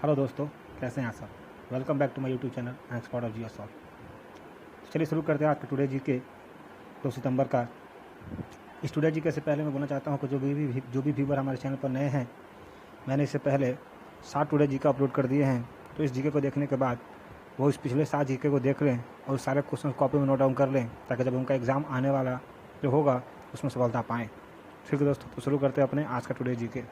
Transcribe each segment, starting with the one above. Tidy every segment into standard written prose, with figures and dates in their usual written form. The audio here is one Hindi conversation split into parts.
हेलो दोस्तों, कैसे हैं आप सब। Welcome back to my YouTube channel expert of Geo Solve. चलिए शुरू करते हैं आज के टुडे जी के 2 सितंबर का। इस टुडे जी के से पहले मैं बोलना चाहता हूँ कि जो भी व्यूवर हमारे चैनल पर नए हैं, मैंने इससे पहले 7 टुडे जी का अपलोड कर दिए हैं। तो इस जीके को देखने के बाद वो इस पिछले 7 जीके को देख लें और सारे क्वेश्चन कॉपी में नोट डाउन कर लें, ताकि जब उनका एग्ज़ाम आने वाला जो होगा उसमें सफलता पाएँ। ठीक है दोस्तों, तो शुरू करते हैं अपने आज का टुडे जी के।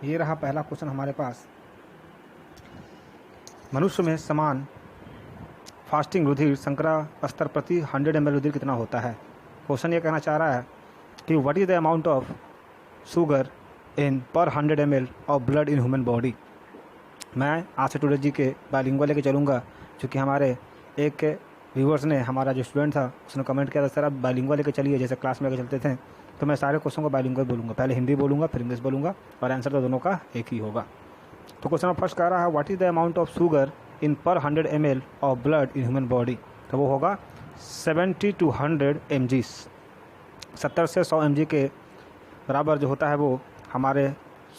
ये रहा पहला क्वेश्चन हमारे पास। मनुष्य में समान फास्टिंग रुधिर संकरा स्तर प्रति 100 ml रुधिर कितना होता है। क्वेश्चन ये कहना चाह रहा है कि what is the amount of sugar in पर 100 ml of blood in human body. मैं आज से टुडे जी के बायलिंगुअल लेके चलूँगा, क्योंकि हमारे एक व्यूवर्स ने, हमारा जो स्टूडेंट था उसने कमेंट किया था, सर आप बायलिंगुअल लेके चलिए, जैसे क्लास में लेके चलते थे। तो मैं सारे क्वेश्चन को बायलिंगुअल बोलूँगा, पहले हिंदी बोलूँगा फिर इंग्लिश बोलूँगा, और आंसर तो दोनों का एक ही होगा। तो क्वेश्चन फर्स्ट कह रहा है what is the amount of sugar in पर 100 ml of blood in human body. तो वो होगा 70 to 100 mg। 70 से 100 mg के बराबर जो होता है वो हमारे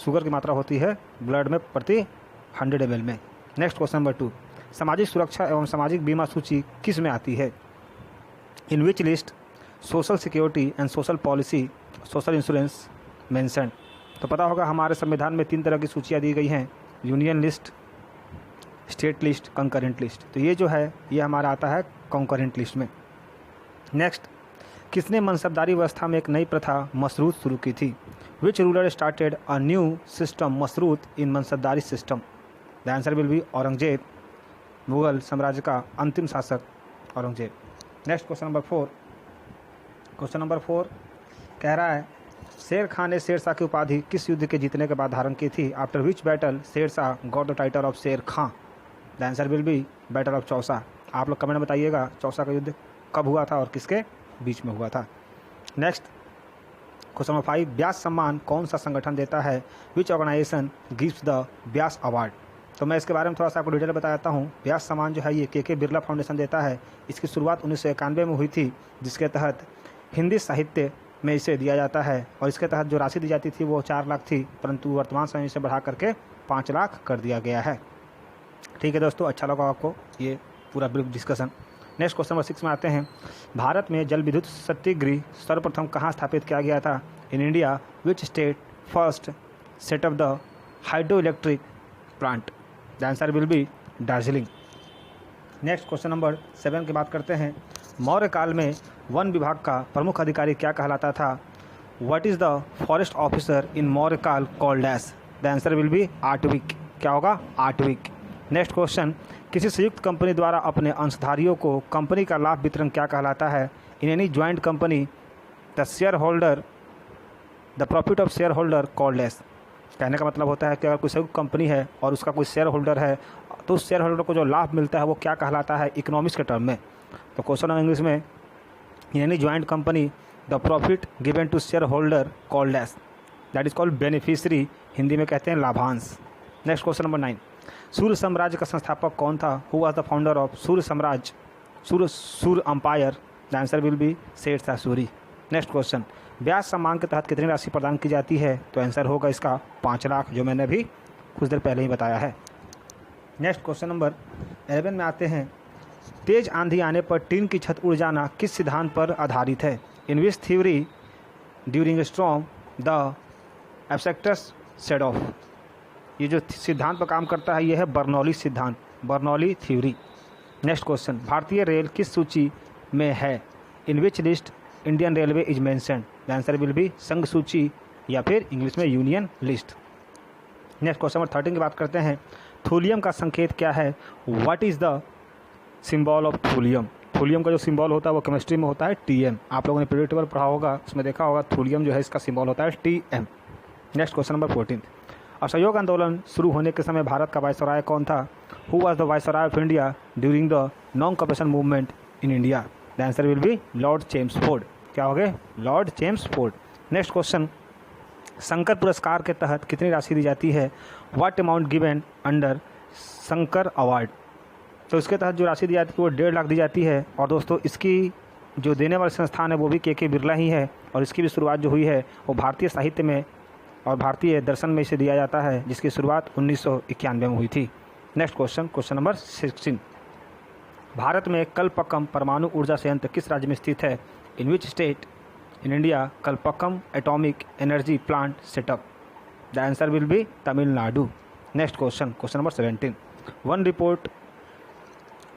शुगर की मात्रा होती है ब्लड में प्रति 100 ml में। नेक्स्ट क्वेश्चन नंबर 2, सामाजिक सुरक्षा एवं सामाजिक बीमा सूची किस में आती है। In which list social security and social policy social insurance mention. तो पता होगा हमारे संविधान में 3 तरह की सूचियाँ दी गई हैं, union list, state list, concurrent list. तो ये जो है ये हमारा आता है कंकरेंट लिस्ट में। नेक्स्ट, किसने मनसबदारी व्यवस्था में एक नई प्रथा मशरूत शुरू की थी। Which ruler started a new system मशरूत in mansabdari system. The answer will be Aurangzeb, Mughal साम्राज्य का अंतिम शासक Aurangzeb. Next question number 4। Question number 4 कह रहा है शेर खान ने शेरशाह की उपाधि किस युद्ध के जीतने के बाद धारण की थी। After which battle Sher Shah got the title of Sher Khan. The answer will be battle of Chausa. आप लोग कमेंट में बताइएगा चौसा का युद्ध कब हुआ था और किसके बीच में हुआ था। नेक्स्ट क्वेश्चन नंबर 5, व्यास सम्मान कौन सा संगठन देता है। Which organization gives the Vyas award. तो मैं इसके बारे में थोड़ा सा आपको डिटेल बताता हूँ। व्यास सम्मान जो है ये के बिरला फाउंडेशन देता है। इसकी शुरुआत 1991 में हुई थी, जिसके तहत हिंदी साहित्य में इसे दिया जाता है, और इसके तहत जो राशि दी जाती थी वो 4 लाख थी, परंतु वर्तमान समय इसे बढ़ा करके 5 लाख कर दिया गया है। ठीक है दोस्तों, अच्छा लगा आपको ये पूरा brief discussion. Next question number 6 में आते हैं। भारत में जल विद्युत सत्याग्रह सर्वप्रथम कहाँ स्थापित किया गया था। In India which state first set up the hydro electric plant. The answer will B Darjeeling. Next question number 7 की बात करते हैं। मौर्य काल में वन विभाग का प्रमुख अधिकारी क्या कहलाता था। What is the forest officer in Maurya kaal called as. The answer will be Aatvik. क्या होगा, आर्टविक। नेक्स्ट क्वेश्चन, किसी संयुक्त कंपनी द्वारा अपने अंशधारियों को कंपनी का लाभ वितरण क्या कहलाता है। In any joint company the share holder the profit of share holder called as. कहने का मतलब होता है कि अगर कोई संयुक्त कंपनी है और उसका कोई शेयर होल्डर है, तो उस शेयर होल्डर को जो लाभ मिलता है वो क्या कहलाता है इकोनॉमिक्स के टर्म में। तो क्वेश्चन ऑफ इंग्लिश में in any joint company the profit given to share holder called as, that is called beneficiary, Hindi में कहते हैं लाभांश। नेक्स्ट क्वेश्चन नंबर 9, सूर्य साम्राज्य का संस्थापक कौन था। Who was the founder of Surya samrajya, Surya empire. The answer will be Sher Shah Suri. Next question, Vyas Samman के तहत कितनी राशि प्रदान की जाती है। तो आंसर होगा इसका 5 लाख, जो मैंने अभी कुछ देर पहले ही बताया है। नेक्स्ट क्वेश्चन नंबर 11 में आते हैं। तेज आंधी आने पर टीन की छत उड़ जाना किस सिद्धांत पर आधारित है। In which theory during storm the abstracts said off. ये जो सिद्धांत पर काम करता है ये है बर्नौली सिद्धांत, बर्नौली थ्योरी। नेक्स्ट क्वेश्चन, भारतीय रेल किस सूची में है। In which list Indian railway is mentioned. The answer will be sangh suchi, या फिर इंग्लिश में union list. Next question number 13 की बात करते हैं। थूलियम का संकेत क्या है। What is the symbol of thulium. Thulium का जो सिंबल होता है वो केमिस्ट्री में होता है TM। आप लोगों ने पीरियड टेबल पढ़ा होगा, उसमें देखा होगा थूलियम जो है इसका सिंबल होता है TM। नेक्स्ट क्वेश्चन नंबर 14, असहयोग आंदोलन शुरू होने के समय भारत का वायसराय कौन था। Who was the viceroy of India during the non cooperation movement in India. The answer will B Lord Chelmsford. क्या हो गए, Lord Chelmsford. Next question, Shankar पुरस्कार के तहत कितनी राशि दी जाती है। What amount given under Shankar award. तो इसके तहत जो राशि दी जाती है वो 1.5 लाख दी जाती है। और दोस्तों इसकी जो देने वाले संस्थान है वो भी के बिरला ही है, और इसकी भी शुरुआत जो हुई है वो भारतीय साहित्य में और भारतीय दर्शन में इसे दिया जाता है, जिसकी शुरुआत 1991 में हुई थी। Next question, question number 16। Bharat में कलपक्कम परमाणु ऊर्जा संयंत्र किस राज्य में स्थित है? In which state in India Kalpakkam atomic energy plant setup? The answer will be Tamil Nadu. Next question, question number 17। वन रिपोर्ट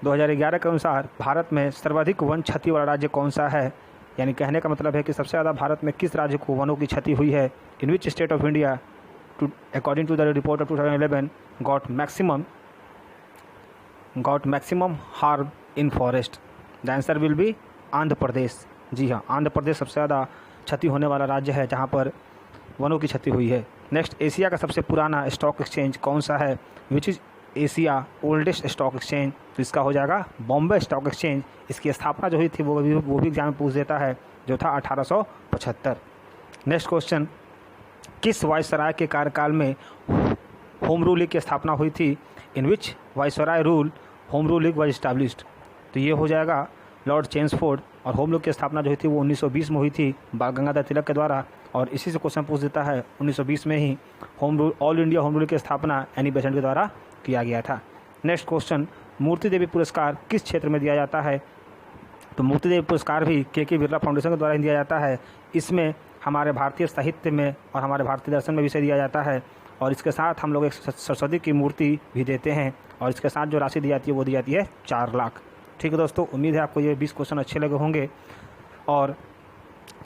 2011 के अनुसार भारत में सर्वाधिक वन क्षति वाला राज्य कौन सा है? यानी कहने का मतलब है कि सबसे ज़्यादा भारत में किस राज्य को वनों की क्षति हुई है? In which state of India according to the report of 2011 got maximum harm in forest? The answer will be Andhra Pradesh. जी हाँ, आंध्र प्रदेश सबसे ज़्यादा क्षति होने वाला राज्य है जहाँ पर वनों की क्षति हुई है। नेक्स्ट, एशिया का सबसे पुराना स्टॉक एक्सचेंज कौन सा है? Which is Asia oldest stock exchange? तो इसका हो जाएगा बॉम्बे स्टॉक एक्सचेंज। इसकी स्थापना जो हुई थी वो भी एग्जाम में पूछ देता है, जो था 1875। नेक्स्ट क्वेश्चन, किस वायसराय के कार्यकाल में होम रूल लीग की स्थापना हुई थी? In which viceroy rule home rule league was established? तो ये हो जाएगा लॉर्ड चेम्सफोर्ड। और होम रूल की स्थापना जो हुई थी वो 1920 में हुई थी बाल गंगाधर तिलक के द्वारा। और इसी से क्वेश्चन पूछ देता है, 1920 में ही home rule all India home rule की स्थापना एनी बेसेंट के द्वारा किया गया था। नेक्स्ट क्वेश्चन, मूर्ति देवी पुरस्कार किस क्षेत्र में दिया जाता है? तो मूर्ति देवी पुरस्कार भी के बिरला फाउंडेशन के द्वारा दिया जाता है। इसमें हमारे भारतीय साहित्य में और हमारे भारतीय दर्शन में भी इसे दिया जाता है। और इसके साथ हम लोग एक सरस्वती की मूर्ति भी देते हैं, और इसके साथ जो राशि दी जाती है वो दी जाती है 4 लाख। ठीक है दोस्तों, उम्मीद है आपको ये 20 क्वेश्चन अच्छे लगे होंगे और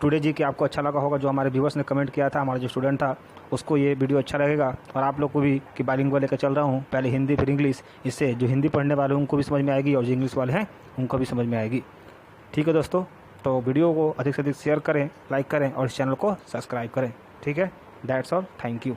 टुडे जी कि आपको अच्छा लगा होगा। जो हमारे व्यूवर्स ने कमेंट किया था, हमारा जो स्टूडेंट था, उसको ये वीडियो अच्छा लगेगा। और आप लोग को भी कि बाइलिंगुअल लेकर चल रहा हूँ, पहले हिंदी फिर इंग्लिश। इससे जो हिंदी पढ़ने वाले हैं उनको भी समझ में आएगी और जो इंग्लिश वाले हैं उनको भी समझ में आएगी। ठीक है दोस्तों, तो वीडियो को अधिक से अधिक शेयर करें, लाइक करें और इस चैनल को सब्सक्राइब करें। ठीक है, दैट्स ऑल, थैंक यू।